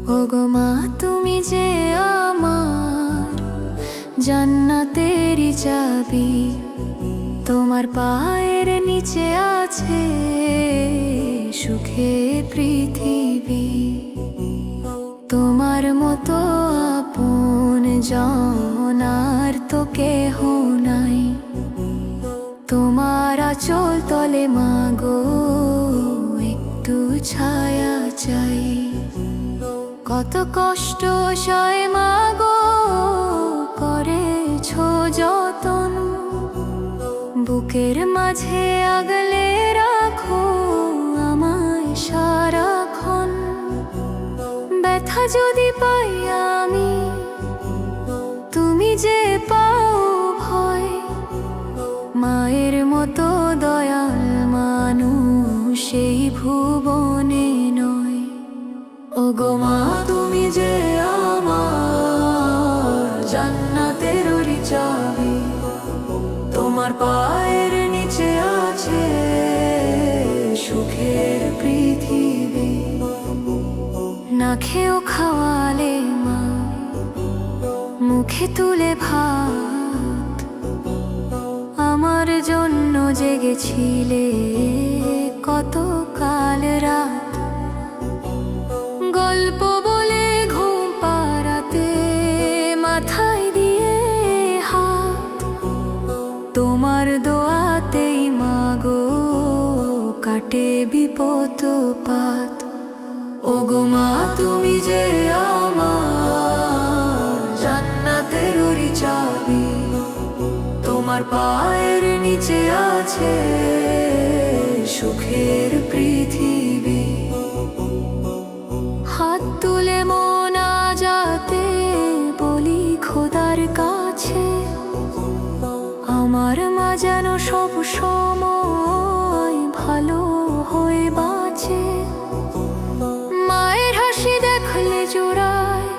ওগো মা তুমি যে আমার জান্নাতেরই চাবি, তোমার পায়ের নিচে আছে সুখে পৃথিবী। তোমার মতো আপন জন আর তো কেহ নাই, তোমার আঁচল তলে মাগো একটু ছায়া চাই। কত কষ্ট সয় মাগো করেছো যতন, বুকের মাঝে আগলে রাখো আমায় সারাক্ষণ। ব্যথা যদি পাই আমি, তুমি যে পাও ভয়, মায়ের মতো দয়াল মানুষ এই ভুবনে নয়। ওগো মা তুমি যে আমার জান্নাতেরই চাবি, তোমার পায়ের নিচে আছে সুখের পৃথিবী। না খেয়েও খাওয়ালে মা, মুখে তুলে ভাত, আমার জন্য জেগেছিলে কত কাল রাত। গল্প বলে ঘুম পাড়াতে মাথায় দিয়ে হাত, তোমার দোয়াতেই মাগো কাটে বিপদ পাত। ওগো মা তুমি যে আমার জান্নাতেরই চাবি, তোমার পায়ের নিচে আছে সুখের পৃথিবী। হাত তুলে মোনাজাতে বলি খোদার কাছে, আমার মা যেন সব সময় ভালো হয়ে বাঁচে। মায়ের হাসি দেখলে জোড়ায়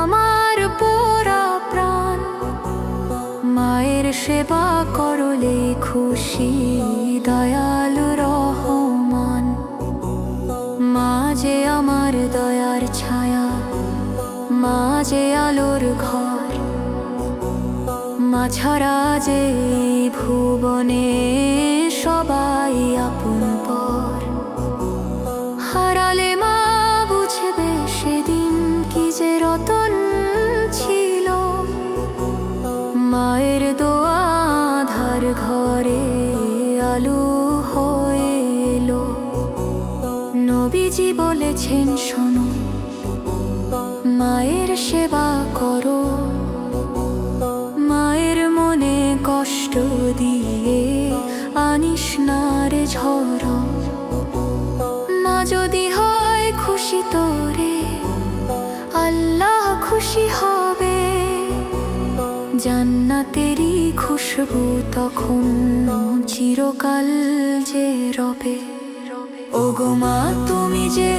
আমার পোড়া প্রাণ, মায়ের সেবা করলে খুশি দয়াল রহমান। মা যে আমার দয়ার ছায়া, মা যে আলোর ঘর, মা ছাড়া যে ভুবনে সবাই আপন পর। হারালে মা বুঝবে সেদিন কি যে রতন ছিল, মায়ের দোয়া ধার ঘরে আলো হয়ে এলো। নবীজি বলেছেন শোনো, মায়ের সেবা করো, মায়ের মনে কষ্ট দিয়ে আনিস না রে ঝড়। মা যদি হয় খুশি তোরে, আল্লাহ খুশি হবে, জান্নাতেরই খুশবু তখন চিরকাল যে রবে। ওগো মা তুমি যে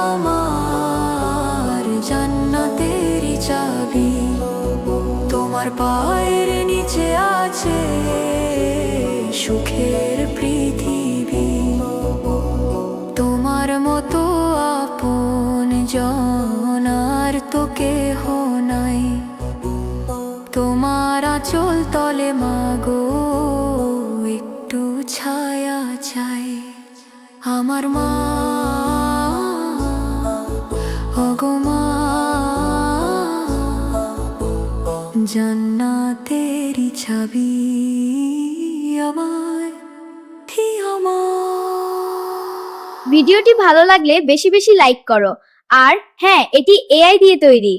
আমার জান্নাতেরই চাবি, তোমার পায়ের নিচে আছে সুখের পৃথিবী। তোমার মতো আপন জন আর তো কেহ নাই, তোমার আঁচল তলে মাগো একটু ছায়া চাই। আমার মা, ওগো মা, জান্নাতেরই চাবি আমায় দিও মা। ভিডিওটি ভালো লাগলে বেশি বেশি লাইক করো। আর হ্যাঁ, এটি এআই দিয়ে তৈরি।